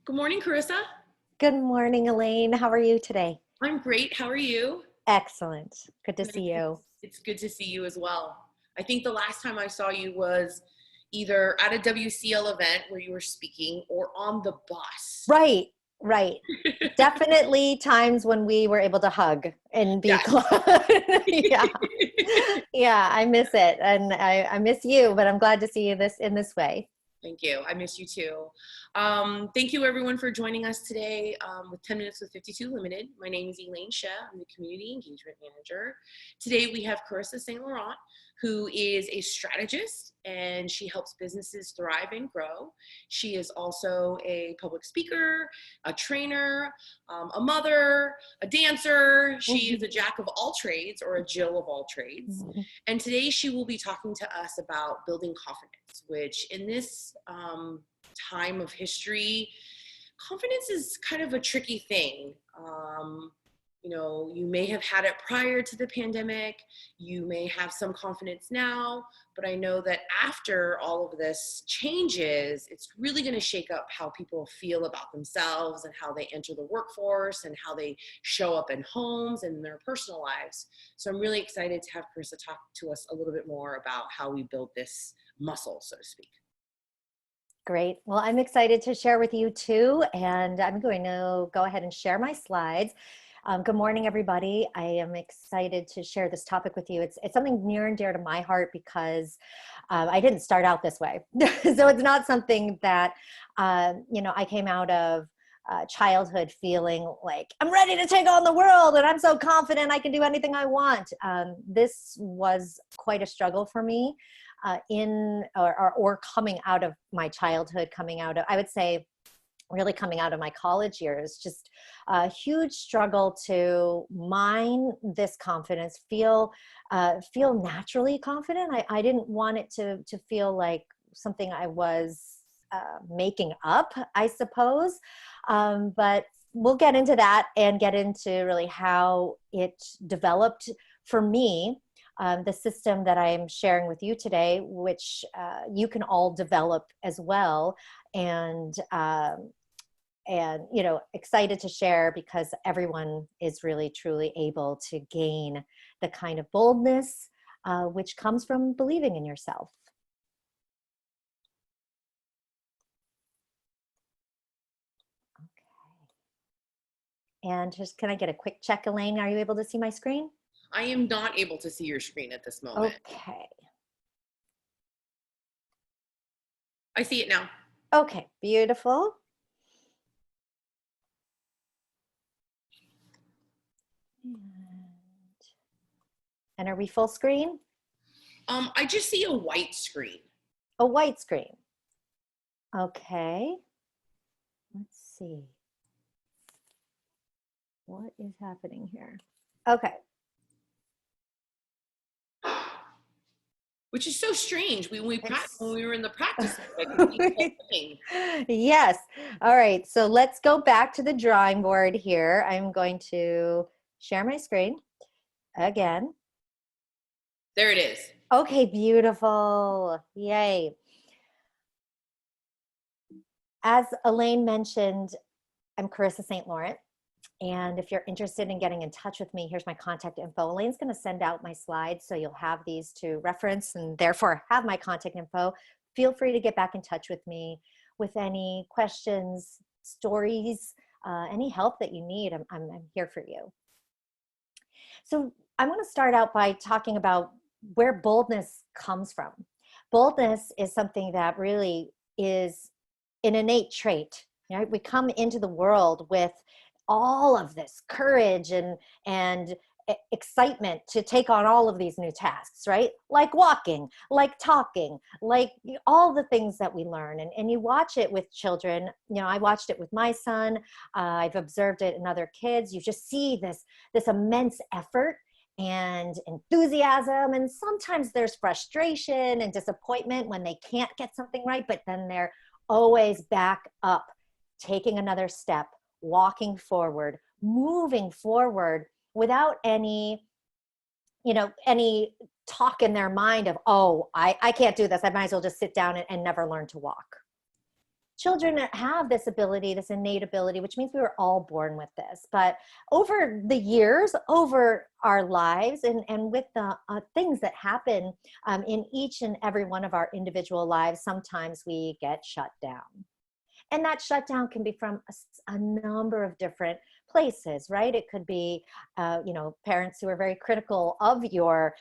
Good morning, Corissa. Good morning, Elaine. How are you today? I'm great. How are you? Excellent. Good to see Nice. you. It's good to see you as well. I think the last time I saw you was either at a WCL event where you were speaking or on the bus. Right, right. Definitely times when we were able to hug and be Yes. close. Yeah. Yeah, I miss it. And I miss you, but I'm glad to see you in this way. Thank you. I miss you too. Thank you everyone for joining us today with 10 Minutes with 52 Limited. My name is Elaine Shea. I'm the Community Engagement Manager. Today we have Corissa St. Laurent, who is a strategist and she helps businesses thrive and grow. She is also a public speaker, a trainer, a mother, a dancer. She is a jack of all trades, or a Jill of all trades. And today she will be talking to us about building confidence, which in this time of history, confidence is kind of a tricky thing. You know, you may have had it prior to the pandemic, you may have some confidence now, but I know that after all of this changes, it's really going to shake up how people feel about themselves and how they enter the workforce and how they show up in homes and in their personal lives. So I'm really excited to have Corissa talk to us a little bit more about how we build this muscle, so to speak. Great. Well, I'm excited to share with you too, and I'm going to go ahead and share my slides. Good morning, everybody. I am excited to share this topic with you. It's something near and dear to my heart because I didn't start out this way. So it's not something that, I came out of childhood feeling like I'm ready to take on the world and I'm so confident I can do anything I want. This was quite a struggle for me or coming out of my childhood, I would say, really coming out of my college years, just a huge struggle to mine this confidence, feel naturally confident. I didn't want it to feel like something I was making up, I suppose. But we'll get into that and get into really how it developed for me. The system that I am sharing with you today, which you can all develop as well, and excited to share because everyone is really truly able to gain the kind of boldness which comes from believing in yourself. Okay. And just, can I get a quick check, Elaine? Are you able to see my screen? I am not able to see your screen at this moment. Okay. I see it now. Okay, beautiful. And are we full screen? I just see a white screen. A white screen. Okay. Let's see. What is happening here? Okay. Which is so strange. When we were in the practice, yes. All right. So let's go back to the drawing board here. I'm going to share my screen again. There it is. Okay, beautiful. Yay. As Elaine mentioned, I'm Corissa St. Laurent. And if you're interested in getting in touch with me, here's my contact info. Elaine's going to send out my slides, so you'll have these to reference and therefore have my contact info. Feel free to get back in touch with me with any questions, stories, any help that you need. I'm here for you. So I want to start out by talking about where boldness comes from. Boldness is something that really is an innate trait. Right? We come into the world with all of this courage and excitement to take on all of these new tasks, right? Like walking, like talking, like all the things that we learn. And you watch it with children. I watched it with my son. I've observed it in other kids. You just see this immense effort and enthusiasm. And sometimes there's frustration and disappointment when they can't get something right, but then they're always back up, taking another step, walking forward, moving forward without any talk in their mind of, oh, I can't do this. I might as well just sit down and never learn to walk. children have this ability, this innate ability, which means we were all born with this. But over the years, over our lives, and with the things that happen in each and every one of our individual lives, sometimes we get shut down. And that shutdown can be from a number of different places, right? It could be, parents who are very critical of your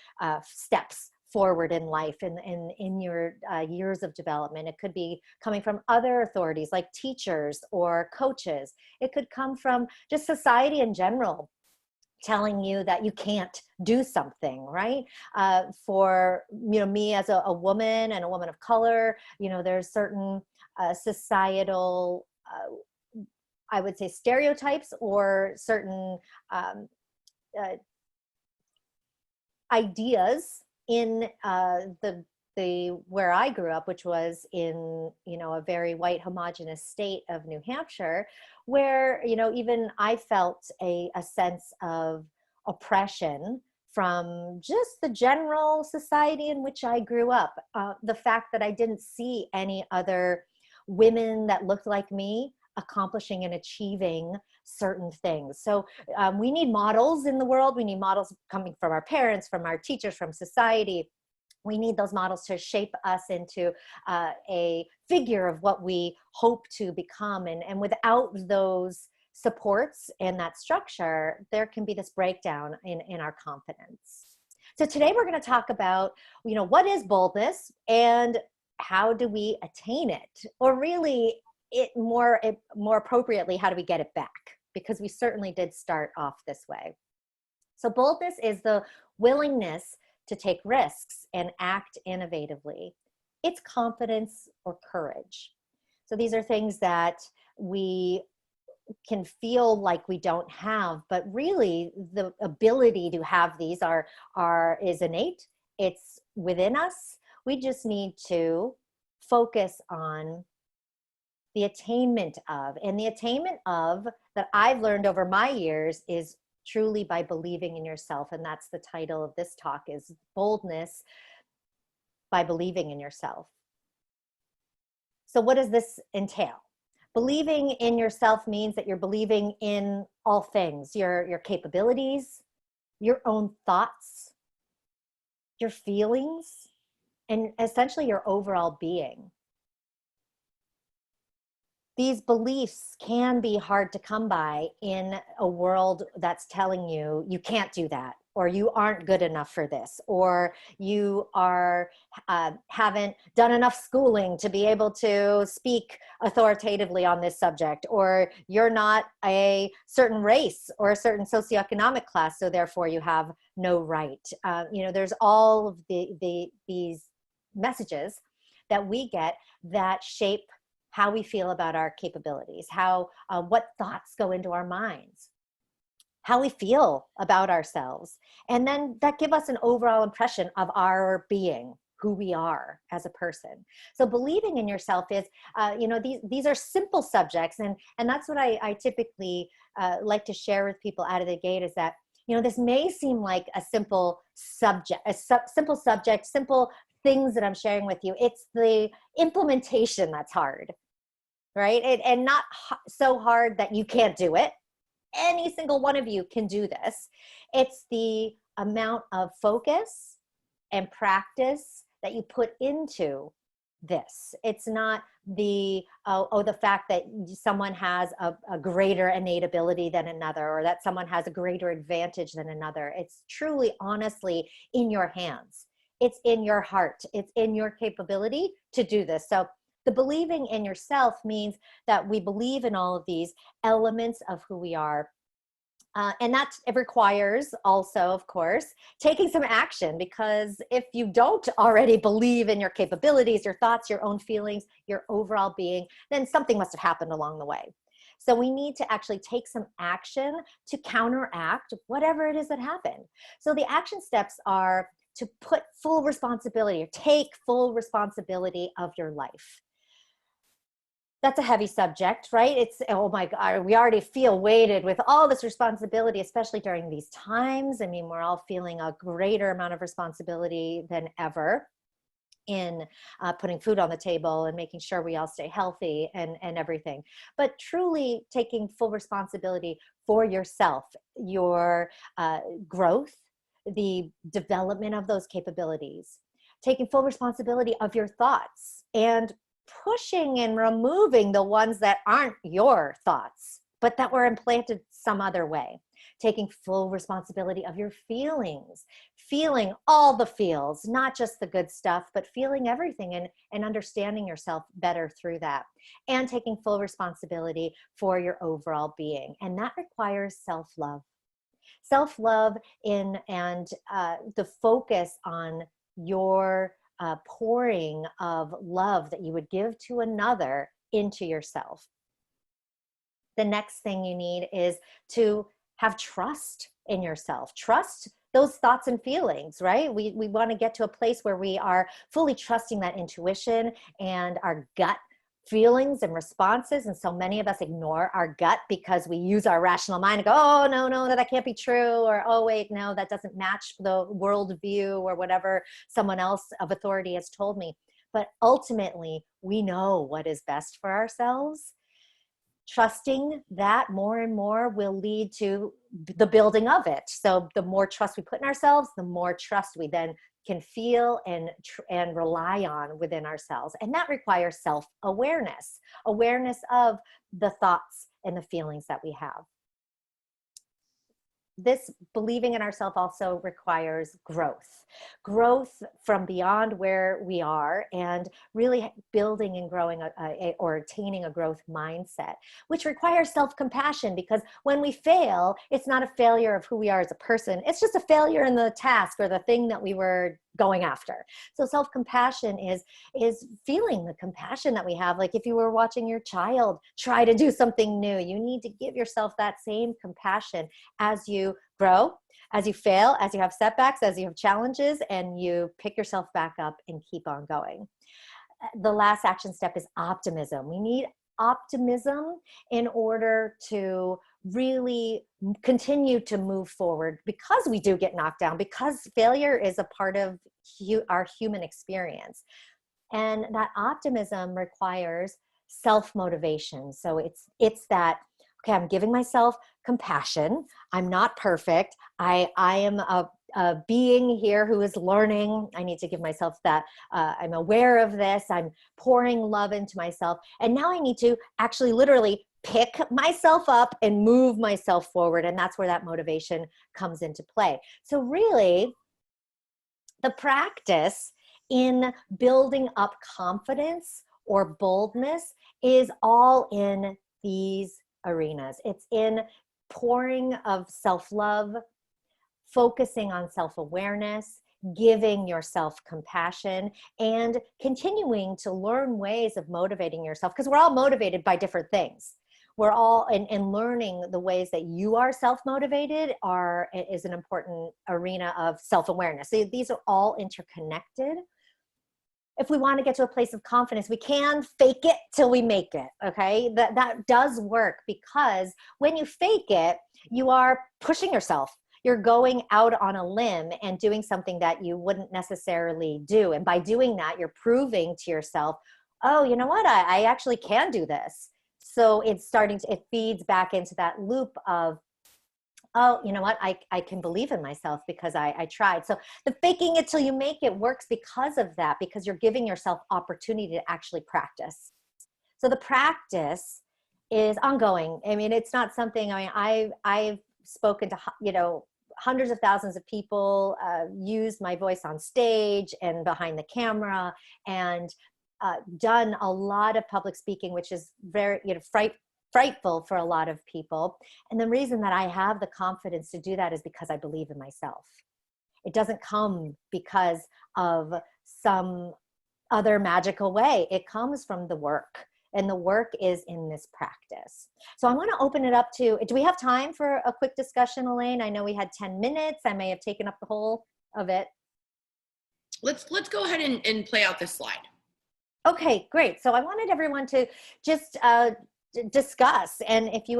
steps forward in life and in your years of development. It could be coming from other authorities like teachers or coaches. It could come from just society in general, telling you that you can't do something, right? For me as a woman and a woman of color, there's certain societal, I would say, stereotypes or certain ideas in the where I grew up, which was in a very white homogenous state of New Hampshire, where even I felt a sense of oppression from just the general society in which I grew up. The fact that I didn't see any other women that looked like me accomplishing and achieving certain things. So we need models in the world. We need models coming from our parents, from our teachers, from society. We need those models to shape us into a figure of what we hope to become. And without those supports and that structure, there can be this breakdown in our confidence. So today we're going to talk about, what is boldness and how do we attain it? Or really, more appropriately, how do we get it back? Because we certainly did start off this way. So boldness is the willingness to take risks and act innovatively. It's confidence or courage. So these are things that we can feel like we don't have, but really the ability to have these is innate. It's within us. We just need to focus on the attainment of, and the attainment of that I've learned over my years is truly by believing in yourself. And that's the title of this talk, is Boldness by Believing in Yourself. So what does this entail? Believing in yourself means that you're believing in all things, your capabilities, your own thoughts, your feelings, and essentially your overall being. These beliefs can be hard to come by in a world that's telling you you can't do that, or you aren't good enough for this, or you haven't done enough schooling to be able to speak authoritatively on this subject, or you're not a certain race or a certain socioeconomic class, so therefore you have no right. There's all of these messages that we get that shape how we feel about our capabilities, what thoughts go into our minds, how we feel about ourselves. And then that give us an overall impression of our being, who we are as a person. So believing in yourself is, these are simple subjects. And that's what I typically like to share with people out of the gate, is that, this may seem like a simple subject, simple things that I'm sharing with you. It's the implementation that's hard, right? And not so hard that you can't do it. Any single one of you can do this. It's the amount of focus and practice that you put into this. It's not the fact that someone has a greater innate ability than another, or that someone has a greater advantage than another. It's truly, honestly, in your hands. It's in your heart. It's in your capability to do this. So the believing in yourself means that we believe in all of these elements of who we are. And that it requires also, of course, taking some action, because if you don't already believe in your capabilities, your thoughts, your own feelings, your overall being, then something must have happened along the way. So we need to actually take some action to counteract whatever it is that happened. So the action steps are to put full responsibility, or take full responsibility of your life. That's a heavy subject, right? It's, oh my God, we already feel weighted with all this responsibility, especially during these times. I mean, we're all feeling a greater amount of responsibility than ever. in putting food on the table and making sure we all stay healthy and everything, but truly taking full responsibility for yourself, your growth, the development of those capabilities, taking full responsibility of your thoughts and pushing and removing the ones that aren't your thoughts, but that were implanted some other way. Taking full responsibility of your feelings, feeling all the feels, not just the good stuff, but feeling everything and understanding yourself better through that. And taking full responsibility for your overall being. And that requires self-love. Self-love and the focus on your pouring of love that you would give to another into yourself. The next thing you need is to have trust in yourself. Trust those thoughts and feelings, right? We want to get to a place where we are fully trusting that intuition and our gut feelings and responses. And so many of us ignore our gut because we use our rational mind and go, oh, no, that can't be true. Or, oh, wait, no, that doesn't match the worldview or whatever someone else of authority has told me. But ultimately, we know what is best for ourselves. Trusting that more and more will lead to the building of it. So the more trust we put in ourselves, the more trust we then can feel and rely on within ourselves. And that requires self-awareness, awareness of the thoughts and the feelings that we have. This believing in ourselves also requires growth from beyond where we are, and really building and growing or attaining a growth mindset, which requires self-compassion, because when we fail, it's not a failure of who we are as a person. It's just a failure in the task or the thing that we were going after. So self-compassion is feeling the compassion that we have. Like if you were watching your child try to do something new, you need to give yourself that same compassion as you grow, as you fail, as you have setbacks, as you have challenges, and you pick yourself back up and keep on going. The last action step is optimism. We need optimism in order to really continue to move forward, because we do get knocked down, because failure is a part of our human experience. And that optimism requires self-motivation. So it's that, okay, I'm giving myself compassion. I'm not perfect. I am a being here who is learning. I need to give myself that. I'm aware of this. I'm pouring love into myself. And now I need to actually literally pick myself up and move myself forward. And that's where that motivation comes into play. So really, the practice in building up confidence or boldness is all in these arenas. It's in pouring of self-love, focusing on self-awareness, giving yourself compassion, and continuing to learn ways of motivating yourself, because we're all motivated by different things. We're all, and learning the ways that you are self-motivated is an important arena of self-awareness. So these are all interconnected. If we want to get to a place of confidence, we can fake it till we make it, okay? That does work, because when you fake it, you are pushing yourself. You're going out on a limb and doing something that you wouldn't necessarily do. And by doing that, you're proving to yourself, oh, you know what? I actually can do this. So it feeds back into that loop of, oh, you know what? I can believe in myself because I tried. So the faking it till you make it works because of that, because you're giving yourself opportunity to actually practice. So the practice is ongoing. I mean, it's not something, I've spoken to, hundreds of thousands of people, used my voice on stage and behind the camera, and done a lot of public speaking, which is very, frightful for a lot of people. And the reason that I have the confidence to do that is because I believe in myself. It doesn't come because of some other magical way. It comes from the work. And the work is in this practice. So I want to open it up to, do we have time for a quick discussion, Elaine? I know we had 10 minutes. I may have taken up the whole of it. Let's go ahead and play out this slide. Okay, great. So I wanted everyone to just discuss. And if you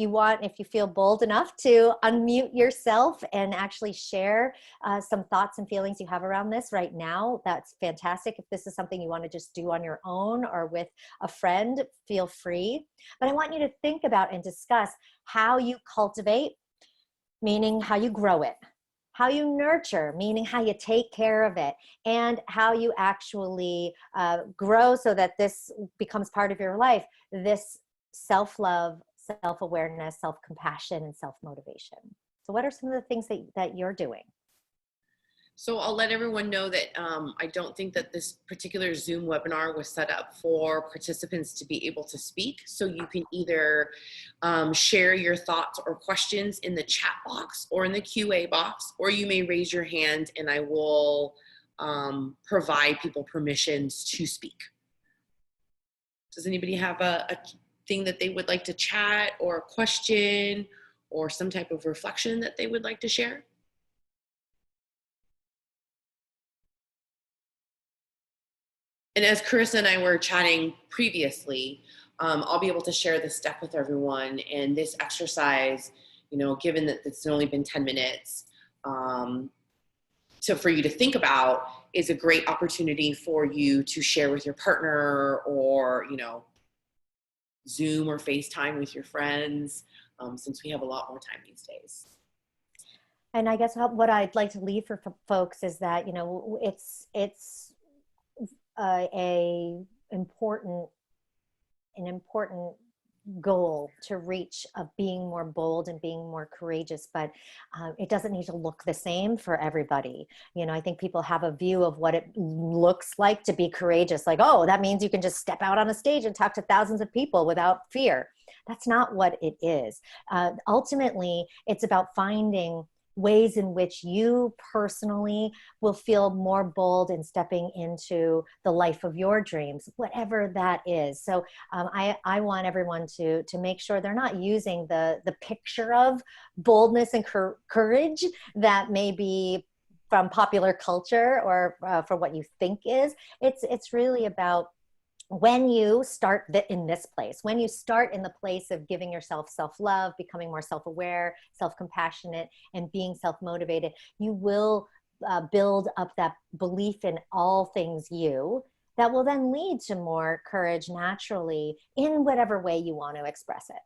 want, if you feel bold enough to unmute yourself and actually share some thoughts and feelings you have around this right now, that's fantastic. If this is something you want to just do on your own or with a friend, feel free. But I want you to think about and discuss how you cultivate, meaning how you grow it, how you nurture, meaning how you take care of it, and how you actually grow so that this becomes part of your life, this self-love, self-awareness, self-compassion, and self-motivation. So what are some of the things that you're doing? So I'll let everyone know that I don't think that this particular Zoom webinar was set up for participants to be able to speak. So you can either share your thoughts or questions in the chat box or in the QA box, or you may raise your hand and I will provide people permissions to speak. Does anybody have a thing that they would like to chat, or a question, or some type of reflection that they would like to share? And as Corissa and I were chatting previously, I'll be able to share this step with everyone. And this exercise, you know, given that it's only been 10 minutes, so for you to think about, is a great opportunity for you to share with your partner, or, you know, Zoom or FaceTime with your friends, since we have a lot more time these days. And I guess what I'd like to leave for folks is that, you know, it's an important goal to reach, of being more bold and being more courageous, but it doesn't need to look the same for everybody. You know, I think people have a view of what it looks like to be courageous, like, oh, that means you can just step out on a stage and talk to thousands of people without fear. That's not what it is. Ultimately, it's about finding ways in which you personally will feel more bold in stepping into the life of your dreams, whatever that is. So I want everyone to make sure they're not using the picture of boldness and courage that may be from popular culture, or for what you think is. It's really about, when you start in this place, when you start in the place of giving yourself self-love, becoming more self-aware, self-compassionate, and being self-motivated, you will build up that belief in all things you, that will then lead to more courage naturally in whatever way you want to express it.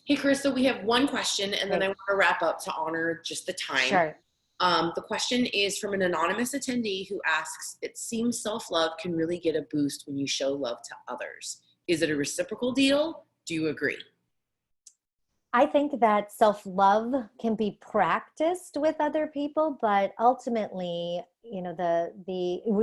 Hey, Corissa, we have one question, and then I want to wrap up to honor just the time. Sure. The question is from an anonymous attendee who asks, it seems self-love can really get a boost when you show love to others. Is it a reciprocal deal? Do you agree? I think that self-love can be practiced with other people, but ultimately, you know,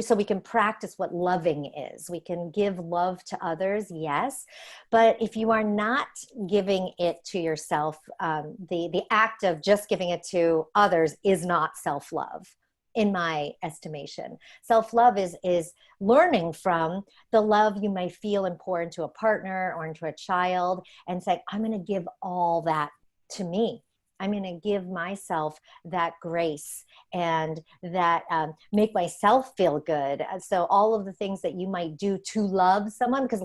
so we can practice what loving is. We can give love to others, yes, but if you are not giving it to yourself, the act of just giving it to others is not self-love, in my estimation. Self-love is learning from the love you may feel and pour into a partner or into a child, and say, I'm going to give all that to me. I'm going to give myself that grace and that make myself feel good. So all of the things that you might do to love someone, because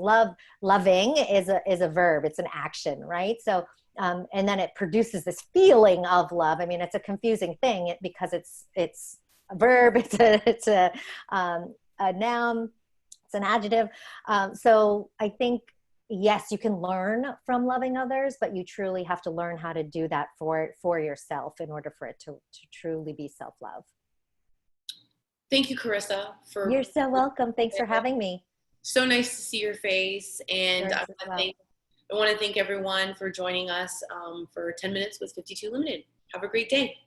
loving is a verb, it's an action, right? So and then it produces this feeling of love. I mean, it's a confusing thing because it's a verb, it's a noun, it's an adjective. So I think, yes, you can learn from loving others, but you truly have to learn how to do that for yourself in order for it to truly be self-love. Thank you, Corissa. You're so welcome. Thanks for having me. So nice to see your face. And I want to thank everyone for joining us for 10 Minutes with 52 Limited. Have a great day.